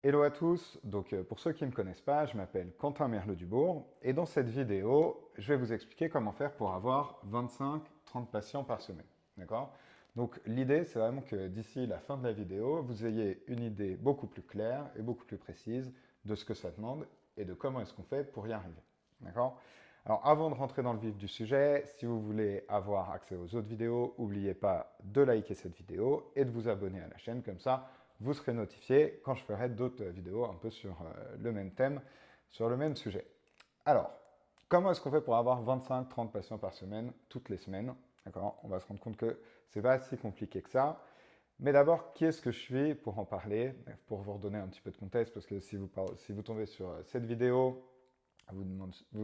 Hello à tous, pour ceux qui ne me connaissent pas, je m'appelle Quentin Merle-Dubourg et dans cette vidéo, je vais vous expliquer comment faire pour avoir 25-30 patients par semaine. D'accord? Donc l'idée, c'est vraiment que d'ici la fin de la vidéo, vous ayez une idée beaucoup plus claire et beaucoup plus précise de ce que ça demande et de comment est-ce qu'on fait pour y arriver. D'accord? Alors avant de rentrer dans le vif du sujet, si vous voulez avoir accès aux autres vidéos, n'oubliez pas de liker cette vidéo et de vous abonner à la chaîne, comme ça vous serez notifié quand je ferai d'autres vidéos un peu sur le même thème, sur le même sujet. Alors, comment est-ce qu'on fait pour avoir 25-30 patients par semaine, toutes les semaines? D'accord? On va se rendre compte que c'est pas si compliqué que ça. Mais d'abord, qui est-ce que je suis pour en parler? Pour vous redonner un petit peu de contexte, parce que si vous tombez sur cette vidéo, vous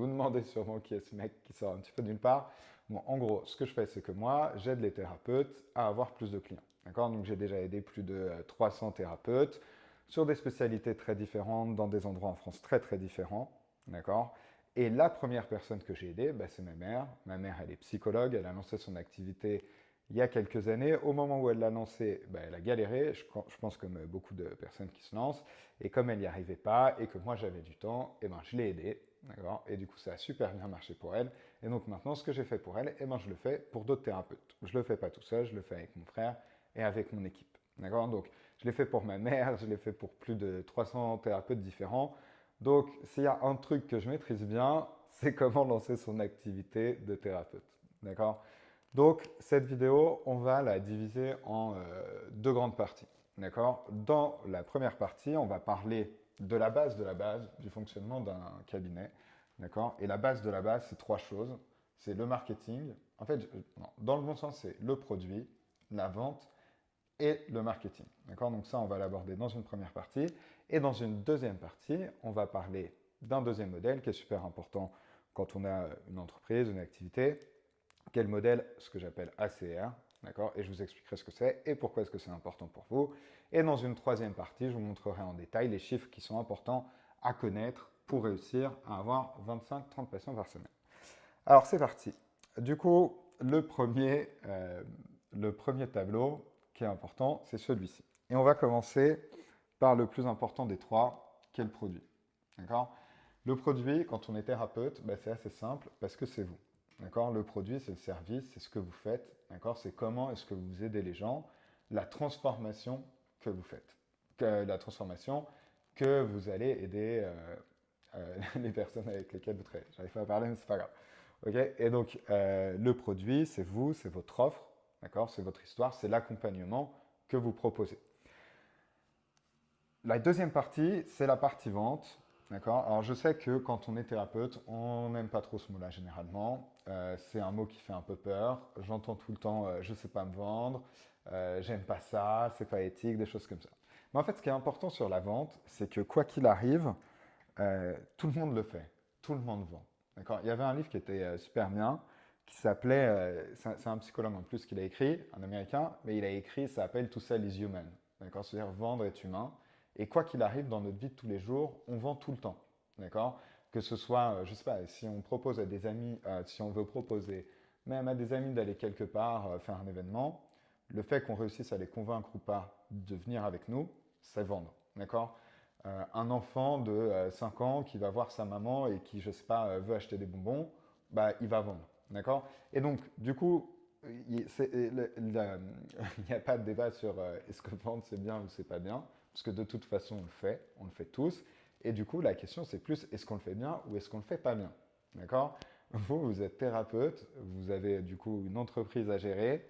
demandez sûrement qui est ce mec qui sort un petit peu d'une part. Bon, en gros, ce que je fais, c'est que moi, j'aide les thérapeutes à avoir plus de clients. D'accord? Donc, j'ai déjà aidé plus de 300 thérapeutes sur des spécialités très différentes, dans des endroits en France très, très différents. D'accord? Et la première personne que j'ai aidée, bah, c'est ma mère. Ma mère, elle est psychologue. Elle a lancé son activité il y a quelques années. Au moment où elle l'a lancée, bah, elle a galéré. Je pense comme beaucoup de personnes qui se lancent. Et comme elle n'y arrivait pas et que moi j'avais du temps, eh ben, je l'ai aidée. D'accord? Et du coup, ça a super bien marché pour elle. Et donc maintenant, ce que j'ai fait pour elle, eh ben, je le fais pour d'autres thérapeutes. Je ne le fais pas tout seul, je le fais avec mon frère et avec mon équipe. D'accord? Donc, je l'ai fait pour ma mère, je l'ai fait pour plus de 300 thérapeutes différents. Donc, s'il y a un truc que je maîtrise bien, c'est comment lancer son activité de thérapeute. D'accord? Donc, cette vidéo, on va la diviser en deux grandes parties. D'accord? Dans la première partie, on va parler de la base du fonctionnement d'un cabinet. D'accord? Et la base de la base, c'est trois choses. C'est le marketing. En fait, non, dans le bon sens, c'est le produit, la vente et le marketing. D'accord? Donc ça, on va l'aborder dans une première partie. Et dans une deuxième partie, on va parler d'un deuxième modèle qui est super important quand on a une entreprise, une activité. Quel modèle? Ce que j'appelle ACR. D'accord? Et je vous expliquerai ce que c'est et pourquoi est-ce que c'est important pour vous. Et dans une troisième partie, je vous montrerai en détail les chiffres qui sont importants à connaître pour réussir à avoir 25-30 patients par semaine. Alors c'est parti. Du coup, le premier tableau qui est important, c'est celui-ci. Et on va commencer par le plus important des trois, qui est le produit. D'accord? Le produit, quand on est thérapeute, bah, c'est assez simple parce que c'est vous. D'accord? Le produit, c'est le service, c'est ce que vous faites. D'accord? C'est comment est-ce que vous aidez les gens, la transformation que vous faites. La transformation que vous allez aider les personnes avec lesquelles vous travaillez. J'arrive pas à parler, mais c'est pas grave. Ok? Et donc, le produit, c'est vous, c'est votre offre, d'accord? C'est votre histoire, c'est l'accompagnement que vous proposez. La deuxième partie, c'est la partie vente. D'accord? Alors, je sais que quand on est thérapeute, on n'aime pas trop ce mot-là généralement. C'est un mot qui fait un peu peur. J'entends tout le temps je ne sais pas me vendre, j'aime pas ça, c'est pas éthique, des choses comme ça. Mais en fait, ce qui est important sur la vente, c'est que quoi qu'il arrive, tout le monde le fait. Tout le monde vend. D'accord? Il y avait un livre qui était super bien, qui s'appelait, c'est un psychologue en plus qui l'a écrit, un américain, mais il a écrit, ça s'appelle To Sell is Human. D'accord? C'est-à-dire vendre est humain. Et quoi qu'il arrive dans notre vie de tous les jours, on vend tout le temps. D'accord? Que ce soit, je sais pas, si on propose à des amis, si on veut proposer même à des amis d'aller quelque part faire un événement, le fait qu'on réussisse à les convaincre ou pas de venir avec nous, c'est vendre. D'accord? Un enfant de 5 ans qui va voir sa maman et qui, je sais pas, veut acheter des bonbons, bah, il va vendre. D'accord? Et donc, du coup, il n'y a pas de débat sur est-ce que vendre c'est bien ou c'est pas bien, parce que de toute façon on le fait tous. Et du coup, la question c'est plus est-ce qu'on le fait bien ou est-ce qu'on le fait pas bien? D'accord? Vous êtes thérapeute, vous avez du coup une entreprise à gérer,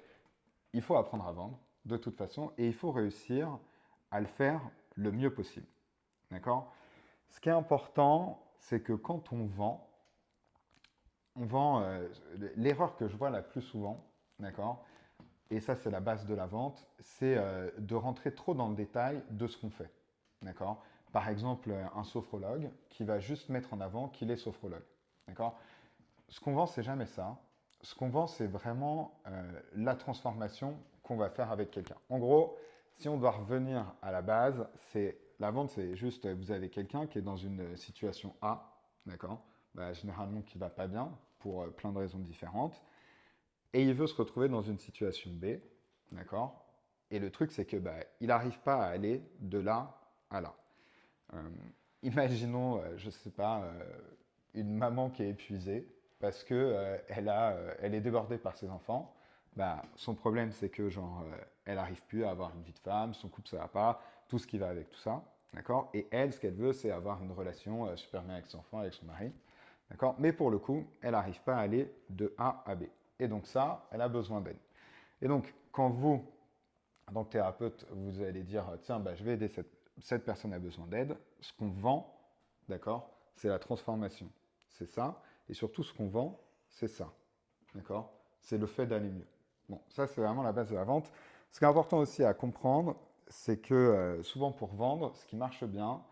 il faut apprendre à vendre de toute façon et il faut réussir à le faire le mieux possible. D'accord? Ce qui est important, c'est que quand on vend, l'erreur que je vois la plus souvent, d'accord? Et ça, c'est la base de la vente, c'est de rentrer trop dans le détail de ce qu'on fait. D'accord? Par exemple, un sophrologue qui va juste mettre en avant qu'il est sophrologue. D'accord? Ce qu'on vend, c'est jamais ça. Ce qu'on vend, c'est vraiment la transformation qu'on va faire avec quelqu'un. En gros, si on doit revenir à la base, c'est la vente, c'est juste vous avez quelqu'un qui est dans une situation A, d'accord? Bah, généralement qui va pas bien pour plein de raisons différentes, et il veut se retrouver dans une situation B, d'accord? Et le truc, c'est que bah, il n'arrive pas à aller de là à là. Imaginons, je ne sais pas, une maman qui est épuisée parce que elle est débordée par ses enfants. Bah, son problème, c'est que genre, elle n'arrive plus à avoir une vie de femme, son couple ça va pas, tout ce qui va avec tout ça, d'accord. Et elle, ce qu'elle veut, c'est avoir une relation super bien avec son enfant, avec son mari, d'accord. Mais pour le coup, elle n'arrive pas à aller de A à B. Et donc ça, elle a besoin d'aide. Et donc, quand vous, en tant que thérapeute, vous allez dire, tiens, bah, je vais aider cette personne a besoin d'aide, ce qu'on vend, d'accord, c'est la transformation. C'est ça. Et surtout, ce qu'on vend, c'est ça. D'accord. C'est le fait d'aller mieux. Bon, ça, c'est vraiment la base de la vente. Ce qui est important aussi à comprendre, c'est que souvent pour vendre, ce qui marche bien,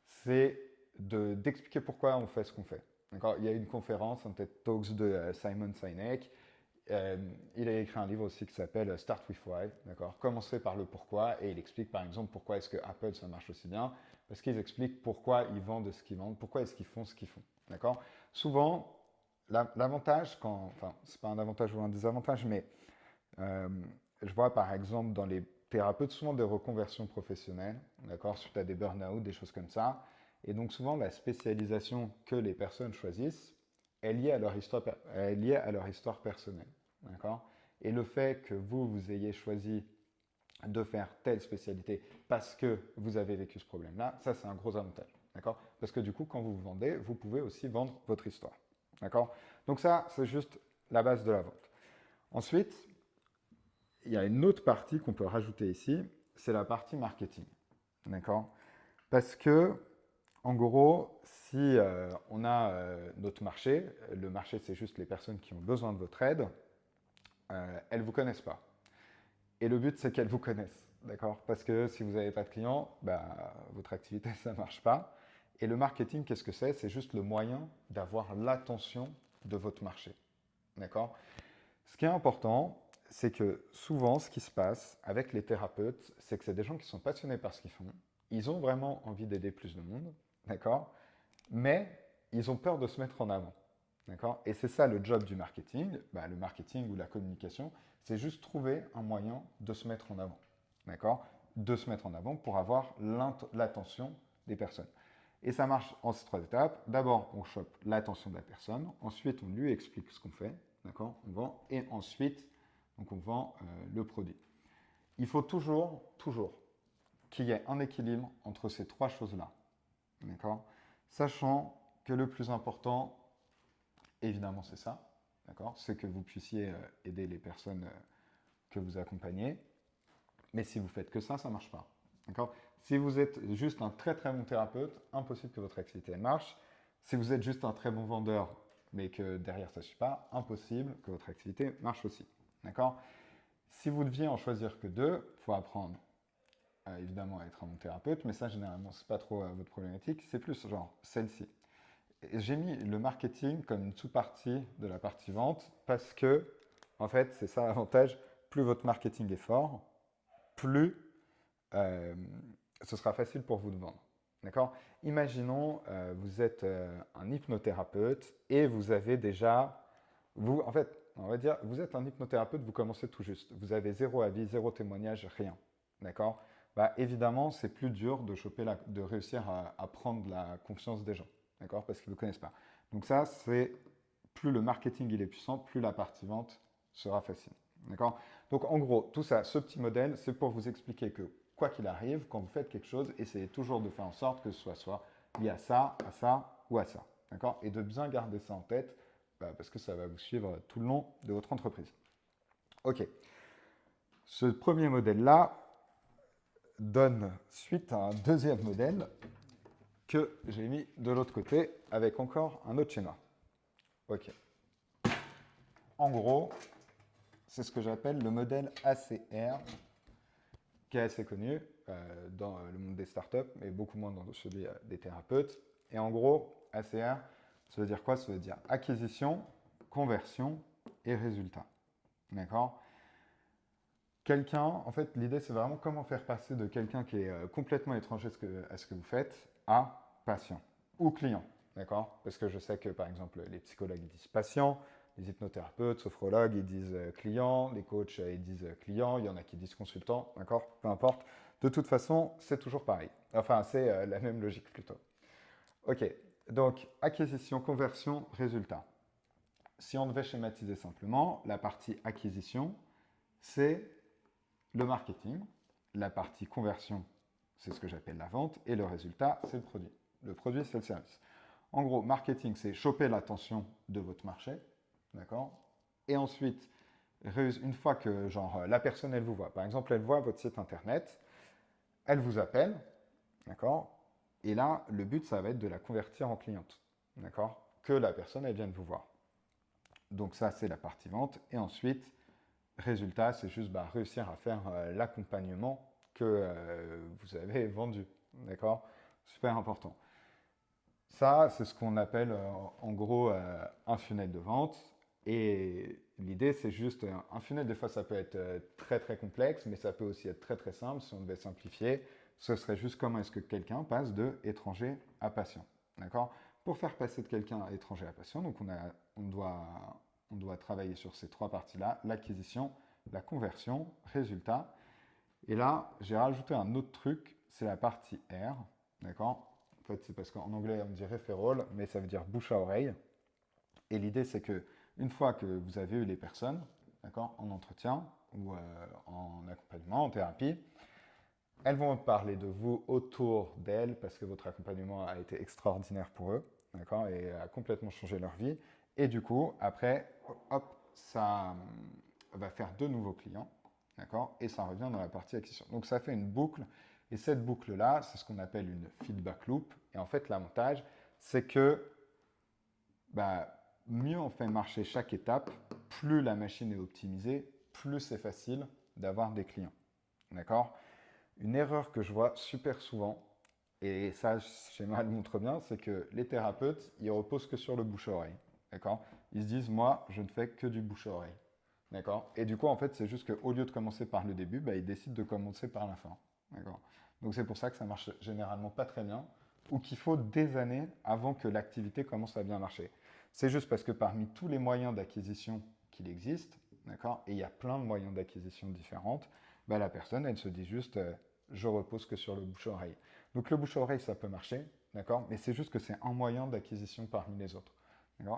c'est d'expliquer pourquoi on fait ce qu'on fait. D'accord. Il y a une conférence, un TED Talks de Simon Sinek. Il a écrit un livre aussi qui s'appelle Start with Why, d'accord. Commencer par le pourquoi, et il explique par exemple pourquoi est-ce que Apple ça marche aussi bien, parce qu'ils expliquent pourquoi ils vendent ce qu'ils vendent, pourquoi est-ce qu'ils font ce qu'ils font, d'accord. Souvent, l'avantage, enfin, c'est pas un avantage ou un désavantage, mais euh, je vois par exemple dans les thérapeutes souvent des reconversions professionnelles, d'accord, suite à des burn-out, des choses comme ça, et donc souvent la spécialisation que les personnes choisissent est liée à leur histoire personnelle, d'accord. Et le fait que vous ayez choisi de faire telle spécialité parce que vous avez vécu ce problème-là, ça c'est un gros avantage, d'accord. Parce que du coup, quand vous vendez, vous pouvez aussi vendre votre histoire, d'accord. Donc ça, c'est juste la base de la vente. Ensuite, il y a une autre partie qu'on peut rajouter ici, c'est la partie marketing, d'accord. Parce que, en gros, si on a notre marché, le marché c'est juste les personnes qui ont besoin de votre aide, elles ne vous connaissent pas. Et le but, c'est qu'elles vous connaissent, d'accord. Parce que si vous n'avez pas de clients, bah, votre activité, ça ne marche pas. Et le marketing, qu'est-ce que c'est? C'est juste le moyen d'avoir l'attention de votre marché, d'accord. Ce qui est important, c'est que souvent, ce qui se passe avec les thérapeutes, c'est que c'est des gens qui sont passionnés par ce qu'ils font. Ils ont vraiment envie d'aider plus de monde, d'accord. Mais ils ont peur de se mettre en avant. D'accord. Et c'est ça le job du marketing. Bah, le marketing ou la communication, c'est juste trouver un moyen de se mettre en avant. D'accord. De se mettre en avant pour avoir l'attention des personnes. Et ça marche en ces trois étapes. D'abord, on chope l'attention de la personne. Ensuite, on lui explique ce qu'on fait. D'accord. On vend. Et ensuite, donc on vend le produit. Il faut toujours qu'il y ait un équilibre entre ces trois choses-là. D'accord. Sachant que le plus important, évidemment, c'est ça, d'accord. C'est que vous puissiez aider les personnes que vous accompagnez. Mais si vous faites que ça ne marche pas, d'accord. Si vous êtes juste un très très bon thérapeute, impossible que votre activité marche. Si vous êtes juste un très bon vendeur, mais que derrière ça ne suit pas, impossible que votre activité marche aussi, d'accord. Si vous deviez en choisir que deux, il faut apprendre évidemment à être un bon thérapeute, mais ça généralement c'est pas trop votre problématique, c'est plus genre celle-ci. J'ai mis le marketing comme une sous-partie de la partie vente parce que, en fait, c'est ça l'avantage, plus votre marketing est fort, plus euh, ce sera facile pour vous de vendre. D'accord. Imaginons, vous êtes un hypnothérapeute et vous avez déjà, en fait, on va dire, vous êtes un hypnothérapeute, vous commencez tout juste. Vous avez zéro avis, zéro témoignage, rien. D'accord. Bah, évidemment, c'est plus dur de réussir à prendre la confiance des gens. D'accord. Parce qu'ils ne vous connaissent pas. Donc ça, c'est plus le marketing il est puissant, plus la partie vente sera facile. D'accord. Donc en gros, tout ça, ce petit modèle, c'est pour vous expliquer que quoi qu'il arrive, quand vous faites quelque chose, essayez toujours de faire en sorte que ce soit lié à ça ou à ça. D'accord. Et de bien garder ça en tête, parce que ça va vous suivre tout le long de votre entreprise. Ok. Ce premier modèle-là donne suite à un deuxième modèle que j'ai mis de l'autre côté avec encore un autre schéma. Ok. En gros, c'est ce que j'appelle le modèle ACR, qui est assez connu dans le monde des startups, mais beaucoup moins dans celui des thérapeutes. Et en gros, ACR, ça veut dire quoi? Ça veut dire acquisition, conversion et résultat. D'accord. Quelqu'un, en fait, l'idée, c'est vraiment comment faire passer de quelqu'un qui est complètement étranger à ce que vous faites à patient ou client. D'accord. Parce que je sais que, par exemple, les psychologues ils disent patient, les hypnothérapeutes, sophrologues, ils disent client, les coachs, ils disent client, il y en a qui disent consultant, d'accord. Peu importe. De toute façon, c'est toujours pareil. Enfin, c'est la même logique plutôt. Ok, donc acquisition, conversion, résultat. Si on devait schématiser simplement, la partie acquisition, c'est le marketing. La partie conversion, c'est ce que j'appelle la vente. Et le résultat, c'est le produit. Le produit, c'est le service. En gros, marketing, c'est choper l'attention de votre marché. D'accord? Et ensuite, une fois que la personne, elle vous voit. Par exemple, elle voit votre site internet, elle vous appelle. D'accord? Et là, le but, ça va être de la convertir en cliente. D'accord? Que la personne, elle vienne vous voir. Donc ça, c'est la partie vente. Et ensuite, résultat, c'est juste réussir à faire l'accompagnement que vous avez vendu. D'accord? Super important. Ça, c'est ce qu'on appelle en gros un funnel de vente. Et l'idée, c'est juste, un funnel, des fois, ça peut être très très complexe, mais ça peut aussi être très très simple. Si on devait simplifier, ce serait juste comment est-ce que quelqu'un passe de étranger à patient. D'accord? Pour faire passer de quelqu'un à étranger à patient, donc on doit travailler sur ces trois parties-là, l'acquisition, la conversion, résultat. Et là, j'ai rajouté un autre truc, c'est la partie R. D'accord? En fait, c'est parce qu'en anglais, on dit referral, mais ça veut dire bouche à oreille. Et l'idée, c'est que une fois que vous avez eu les personnes, d'accord, en entretien ou en accompagnement, en thérapie, elles vont parler de vous autour d'elles parce que votre accompagnement a été extraordinaire pour eux, d'accord, et a complètement changé leur vie. Et du coup, après, hop, ça va faire de nouveaux clients, d'accord, et ça revient dans la partie acquisition. Donc ça fait une boucle, et cette boucle-là, c'est ce qu'on appelle une feedback loop. Et en fait, l'avantage, c'est que mieux on fait marcher chaque étape, plus la machine est optimisée, plus c'est facile d'avoir des clients, d'accord. Une erreur que je vois super souvent, et ça, schéma le montre bien, c'est que les thérapeutes, ils reposent que sur le bouche-oreille. D'accord? Ils se disent, moi, je ne fais que du bouche-oreille. D'accord? Et du coup, en fait, c'est juste qu'au lieu de commencer par le début, ils décident de commencer par la fin. D'accord? Donc, c'est pour ça que ça marche généralement pas très bien, ou qu'il faut des années avant que l'activité commence à bien marcher. C'est juste parce que parmi tous les moyens d'acquisition qu'il existe, d'accord, et il y a plein de moyens d'acquisition différentes, la personne, elle se dit juste, je repose que sur le bouche-oreille. Donc le bouche-oreille, ça peut marcher, d'accord, mais c'est juste que c'est un moyen d'acquisition parmi les autres.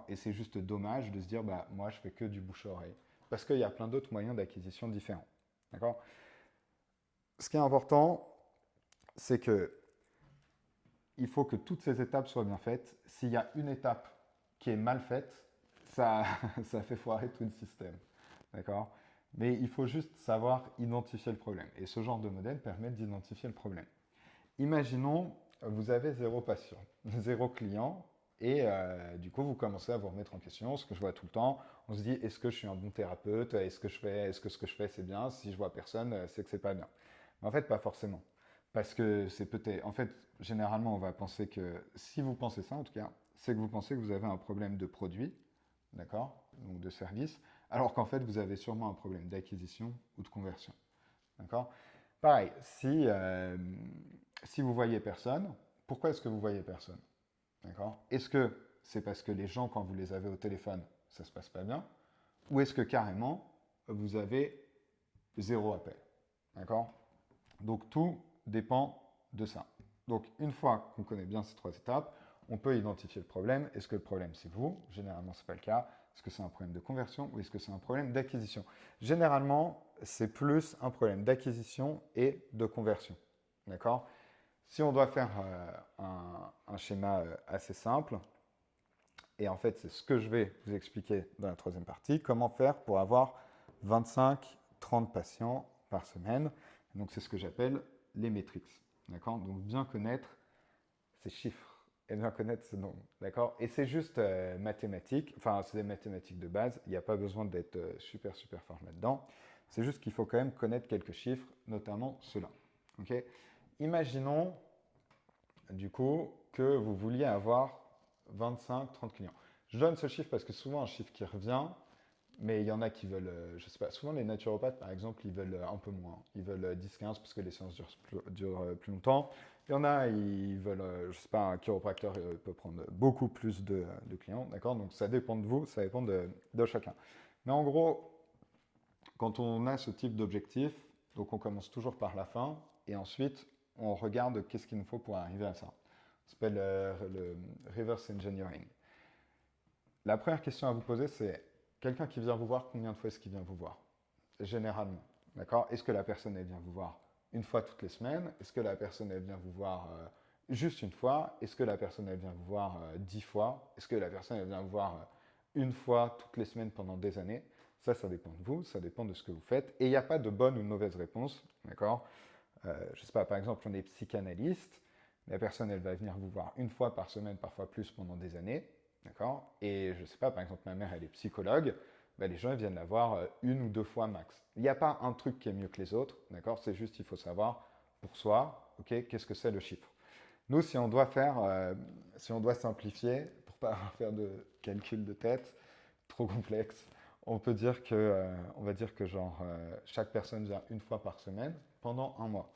Et c'est juste dommage de se dire, moi, je fais que du bouche-oreille. Parce qu'il y a plein d'autres moyens d'acquisition différents. D'accord? Ce qui est important, c'est que il faut que toutes ces étapes soient bien faites. S'il y a une étape qui est mal faite, ça, ça fait foirer tout le système. D'accord? Mais il faut juste savoir identifier le problème. Et ce genre de modèle permet d'identifier le problème. Imaginons, vous avez zéro patient, zéro client, et du coup, vous commencez à vous remettre en question, ce que je vois tout le temps. On se dit, est-ce que je suis un bon thérapeute? Est-ce que ce que je fais, c'est bien? Si je vois personne, c'est que c'est pas bien. Mais en fait, pas forcément. Parce que c'est peut-être. En fait, généralement, on va penser que. Si vous pensez ça, en tout cas, c'est que vous pensez que vous avez un problème de produit, d'accord? Donc de service, alors qu'en fait, vous avez sûrement un problème d'acquisition ou de conversion, d'accord? Pareil, si vous voyez personne, pourquoi est-ce que vous voyez personne? D'accord? Est-ce que c'est parce que les gens, quand vous les avez au téléphone, ça se passe pas bien? Ou est-ce que carrément, vous avez zéro appel? D'accord? Donc tout dépend de ça. Donc une fois qu'on connaît bien ces trois étapes, on peut identifier le problème. Est-ce que le problème c'est vous? Généralement ce n'est pas le cas. Est-ce que c'est un problème de conversion ou est-ce que c'est un problème d'acquisition? Généralement, c'est plus un problème d'acquisition et de conversion. D'accord? Si on doit faire un schéma assez simple, et en fait c'est ce que je vais vous expliquer dans la troisième partie, comment faire pour avoir 25-30 patients par semaine. Donc c'est ce que j'appelle les métriques. D'accord? Donc bien connaître ces chiffres et bien connaître ce nombre. D'accord? Et c'est juste mathématique, enfin c'est des mathématiques de base, il n'y a pas besoin d'être super super fort là-dedans. C'est juste qu'il faut quand même connaître quelques chiffres, notamment ceux-là. Ok? Imaginons du coup que vous vouliez avoir 25-30 clients. Je donne ce chiffre parce que souvent un chiffre qui revient, mais il y en a qui veulent, je sais pas, souvent les naturopathes par exemple, ils veulent un peu moins. Ils veulent 10-15 parce que les séances durent plus longtemps. Il y en a, ils veulent, je sais pas, un chiropracteur peut prendre beaucoup plus de clients, d'accord? Donc ça dépend de vous, ça dépend de chacun. Mais en gros, quand on a ce type d'objectif, donc on commence toujours par la fin et ensuite on regarde qu'est-ce qu'il nous faut pour arriver à ça. Ça s'appelle le reverse engineering. La première question à vous poser, c'est quelqu'un qui vient vous voir, combien de fois est-ce qu'il vient vous voir? Généralement, d'accord? Est-ce que la personne, elle vient vous voir une fois toutes les semaines? Est-ce que la personne, elle vient vous voir juste une fois? Est-ce que la personne, elle vient vous voir 10 fois? Est-ce que la personne, elle vient vous voir une fois toutes les semaines pendant des années? Ça dépend de vous, ça dépend de ce que vous faites. Et il n'y a pas de bonne ou de mauvaise réponse, d'accord? Je ne sais pas, par exemple, on est psychanalyste. La personne, elle va venir vous voir une fois par semaine, parfois plus pendant des années. D'accord? Et je ne sais pas, par exemple, ma mère, elle est psychologue. Ben, les gens ils viennent la voir une ou deux fois max. Il n'y a pas un truc qui est mieux que les autres. D'accord? C'est juste, il faut savoir pour soi, ok, qu'est-ce que c'est le chiffre. Nous, si on doit si on doit simplifier, pour pas faire de calcul de tête trop complexe, on peut dire on va dire que genre, chaque personne vient une fois par semaine pendant un mois.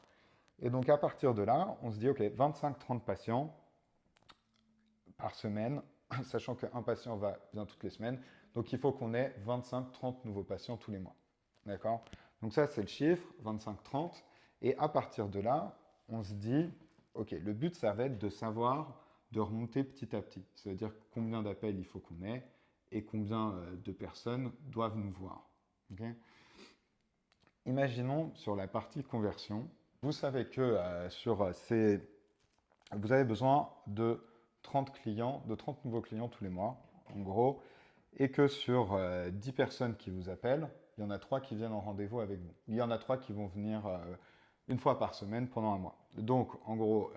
Et donc, à partir de là, on se dit, OK, 25-30 patients par semaine, sachant qu'un patient vient toutes les semaines. Donc, il faut qu'on ait 25-30 nouveaux patients tous les mois. D'accord? Donc, ça, c'est le chiffre, 25-30. Et à partir de là, on se dit, OK, le but, ça va être de savoir, de remonter petit à petit. Ça veut dire combien d'appels il faut qu'on ait et combien de personnes doivent nous voir. Okay? Imaginons sur la partie conversion, vous savez que vous avez besoin de 30 clients, de 30 nouveaux clients tous les mois, en gros, et que sur 10 personnes qui vous appellent, il y en a 3 qui viennent en rendez-vous avec vous. Il y en a 3 qui vont venir une fois par semaine pendant un mois. Donc, en gros,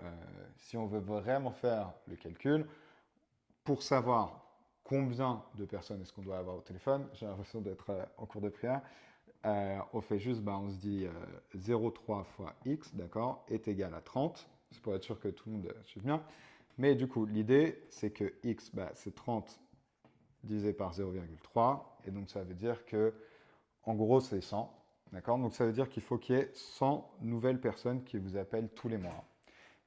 si on veut vraiment faire le calcul, pour savoir combien de personnes est-ce qu'on doit avoir au téléphone, j'ai l'impression d'être en cours de prière, on fait juste, on se dit 0,3 fois x, d'accord, est égal à 30. C'est pour être sûr que tout le monde suive bien. Mais du coup, l'idée, c'est que x, c'est 30 divisé par 0,3. Et donc, ça veut dire que, en gros, c'est 100. D'accord? Donc, ça veut dire qu'il faut qu'il y ait 100 nouvelles personnes qui vous appellent tous les mois.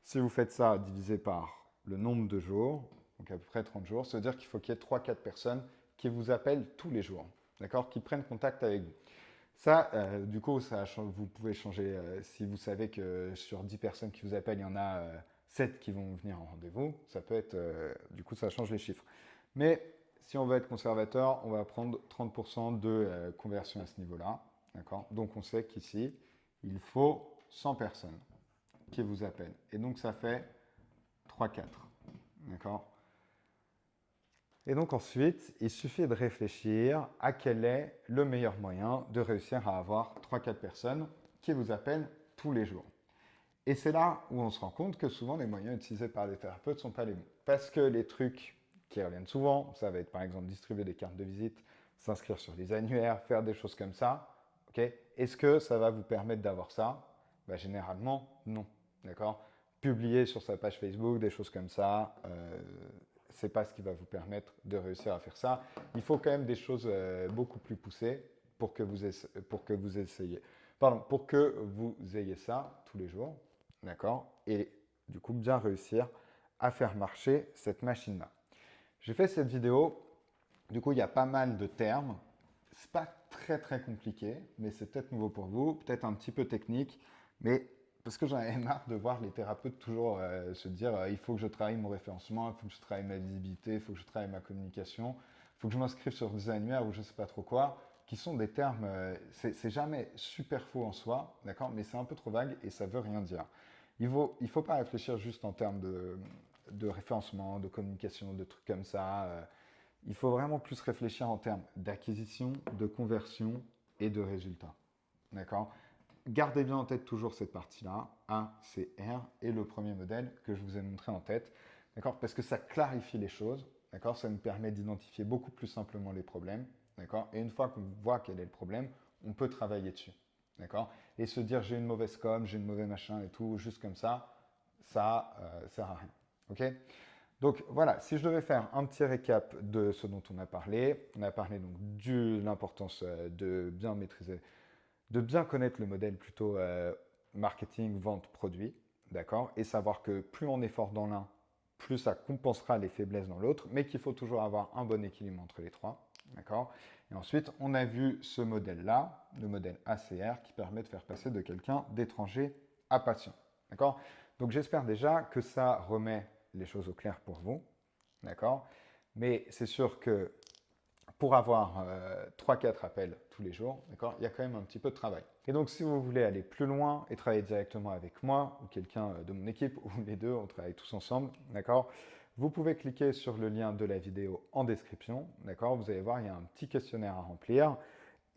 Si vous faites ça divisé par le nombre de jours, donc à peu près 30 jours, ça veut dire qu'il faut qu'il y ait 3-4 personnes qui vous appellent tous les jours. D'accord? Qui prennent contact avec vous. Ça, du coup, vous pouvez changer. Si vous savez que sur 10 personnes qui vous appellent, il y en a 7 qui vont venir en rendez-vous, ça peut être. Du coup, ça change les chiffres. Mais si on veut être conservateur, on va prendre 30% de conversion à ce niveau-là. D'accord? Donc, on sait qu'ici, il faut 100 personnes qui vous appellent. Et donc, ça fait 3-4. D'accord? Et donc ensuite, il suffit de réfléchir à quel est le meilleur moyen de réussir à avoir 3-4 personnes qui vous appellent tous les jours. Et c'est là où on se rend compte que souvent les moyens utilisés par les thérapeutes ne sont pas les bons. Parce que les trucs qui reviennent souvent, ça va être par exemple distribuer des cartes de visite, s'inscrire sur des annuaires, faire des choses comme ça. Okay. Est-ce que ça va vous permettre d'avoir ça? Généralement, non. D'accord? Publier sur sa page Facebook, des choses comme ça, c'est pas ce qui va vous permettre de réussir à faire ça. Il faut quand même des choses beaucoup plus poussées pour que vous essayiez. Pardon, pour que vous ayez ça tous les jours, d'accord? Et du coup, bien réussir à faire marcher cette machine-là. J'ai fait cette vidéo, du coup, il y a pas mal de termes. C'est pas très compliqué, mais c'est peut-être nouveau pour vous, peut-être un petit peu technique, mais parce que j'en avais marre de voir les thérapeutes toujours se dire il faut que je travaille mon référencement, il faut que je travaille ma visibilité, il faut que je travaille ma communication, il faut que je m'inscrive sur des annuaires ou je ne sais pas trop quoi, qui sont des termes, c'est jamais super faux en soi, d'accord, mais c'est un peu trop vague et ça veut rien dire. Il faut pas réfléchir juste en termes de référencement, de communication, de trucs comme ça. Il faut vraiment plus réfléchir en termes d'acquisition, de conversion et de résultats. D'accord? Gardez bien en tête toujours cette partie-là, A, C, R, et le premier modèle que je vous ai montré en tête. D'accord? Parce que ça clarifie les choses. D'accord? Ça nous permet d'identifier beaucoup plus simplement les problèmes. D'accord? Et une fois qu'on voit quel est le problème, on peut travailler dessus. D'accord? Et se dire j'ai une mauvaise com, j'ai une mauvaise machin et tout, juste comme ça sert à rien. Ok? Donc voilà, si je devais faire un petit récap de ce dont on a parlé donc de l'importance de bien maîtriser, de bien connaître le modèle plutôt marketing, vente, produit, d'accord, et savoir que plus on est fort dans l'un, plus ça compensera les faiblesses dans l'autre, mais qu'il faut toujours avoir un bon équilibre entre les trois, d'accord. Et ensuite, on a vu ce modèle-là, le modèle ACR, qui permet de faire passer de quelqu'un d'étranger à patient. D'accord? Donc j'espère déjà que ça remet les choses au clair pour vous. D'accord? Mais c'est sûr que pour avoir 3-4 appels tous les jours, d'accord, il y a quand même un petit peu de travail. Et donc, si vous voulez aller plus loin et travailler directement avec moi ou quelqu'un de mon équipe, ou les deux, on travaille tous ensemble, d'accord, vous pouvez cliquer sur le lien de la vidéo en description, d'accord, vous allez voir, il y a un petit questionnaire à remplir.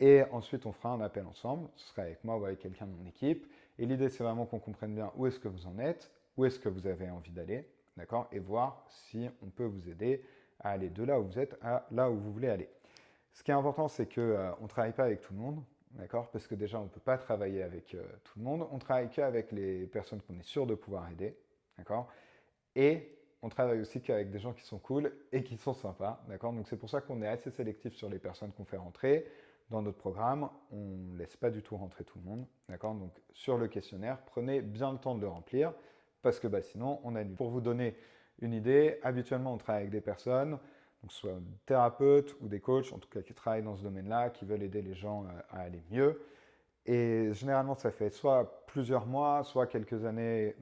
Et ensuite, on fera un appel ensemble. Ce sera avec moi ou avec quelqu'un de mon équipe. Et l'idée, c'est vraiment qu'on comprenne bien où est-ce que vous en êtes, où est-ce que vous avez envie d'aller, d'accord, et voir si on peut vous aider à aller de là où vous êtes à là où vous voulez aller. Ce qui est important, c'est qu'on ne travaille pas avec tout le monde, d'accord, parce que déjà, on ne peut pas travailler avec tout le monde. On travaille qu'avec les personnes qu'on est sûr de pouvoir aider, d'accord, et on travaille aussi qu'avec des gens qui sont cool et qui sont sympas, d'accord. Donc c'est pour ça qu'on est assez sélectif sur les personnes qu'on fait rentrer dans notre programme. On ne laisse pas du tout rentrer tout le monde, d'accord. Donc sur le questionnaire, prenez bien le temps de le remplir parce que sinon on annule. Pour vous donner une idée, habituellement on travaille avec des personnes, donc soit des thérapeutes ou des coachs, en tout cas qui travaillent dans ce domaine-là, qui veulent aider les gens à aller mieux. Et généralement, ça fait soit plusieurs mois, soit quelques années,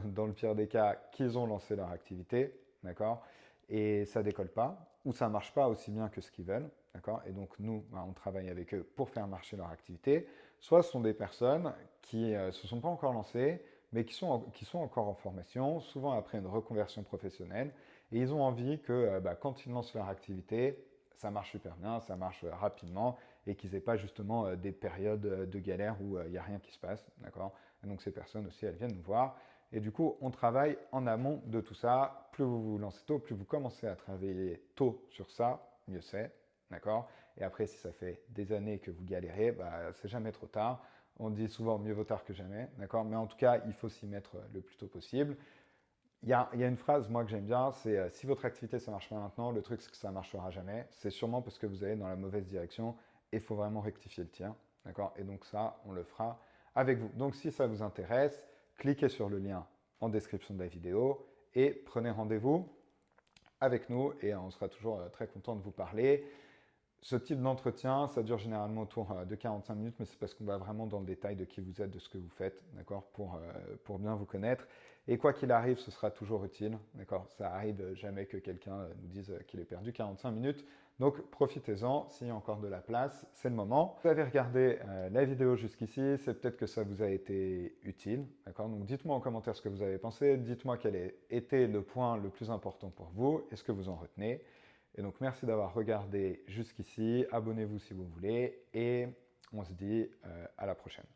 dans le pire des cas, qu'ils ont lancé leur activité, d'accord? Et ça décolle pas, ou ça marche pas aussi bien que ce qu'ils veulent, d'accord? Et donc, nous, on travaille avec eux pour faire marcher leur activité. Soit ce sont des personnes qui se sont pas encore lancées, mais qui sont encore en formation, souvent après une reconversion professionnelle, et ils ont envie que quand ils lancent leur activité, ça marche super bien, ça marche rapidement, et qu'ils n'aient pas justement des périodes de galère où il n'y a rien qui se passe, d'accord? Et donc ces personnes aussi, elles viennent nous voir. Et du coup, on travaille en amont de tout ça. Plus vous vous lancez tôt, plus vous commencez à travailler tôt sur ça, mieux c'est, d'accord? Et après, si ça fait des années que vous galérez, c'est jamais trop tard. On dit souvent mieux vaut tard que jamais, d'accord? Mais en tout cas, il faut s'y mettre le plus tôt possible. Il y a une phrase, moi, que j'aime bien, c'est si votre activité, ça marche pas maintenant, le truc, c'est que ça ne marchera jamais. C'est sûrement parce que vous allez dans la mauvaise direction et il faut vraiment rectifier le tir. D'accord? Et donc ça, on le fera avec vous. Donc si ça vous intéresse, cliquez sur le lien en description de la vidéo et prenez rendez-vous avec nous et on sera toujours très content de vous parler. Ce type d'entretien, ça dure généralement autour de 45 minutes, mais c'est parce qu'on va vraiment dans le détail de qui vous êtes, de ce que vous faites, d'accord, pour bien vous connaître. Et quoi qu'il arrive, ce sera toujours utile, d'accord. Ça arrive jamais que quelqu'un nous dise qu'il ait perdu 45 minutes. Donc profitez-en, s'il y a encore de la place, c'est le moment. Vous avez regardé la vidéo jusqu'ici, c'est peut-être que ça vous a été utile, d'accord. Donc dites-moi en commentaire ce que vous avez pensé, dites-moi quel a été le point le plus important pour vous et ce que vous en retenez. Et donc, merci d'avoir regardé jusqu'ici. Abonnez-vous si vous voulez. Et on se dit à la prochaine.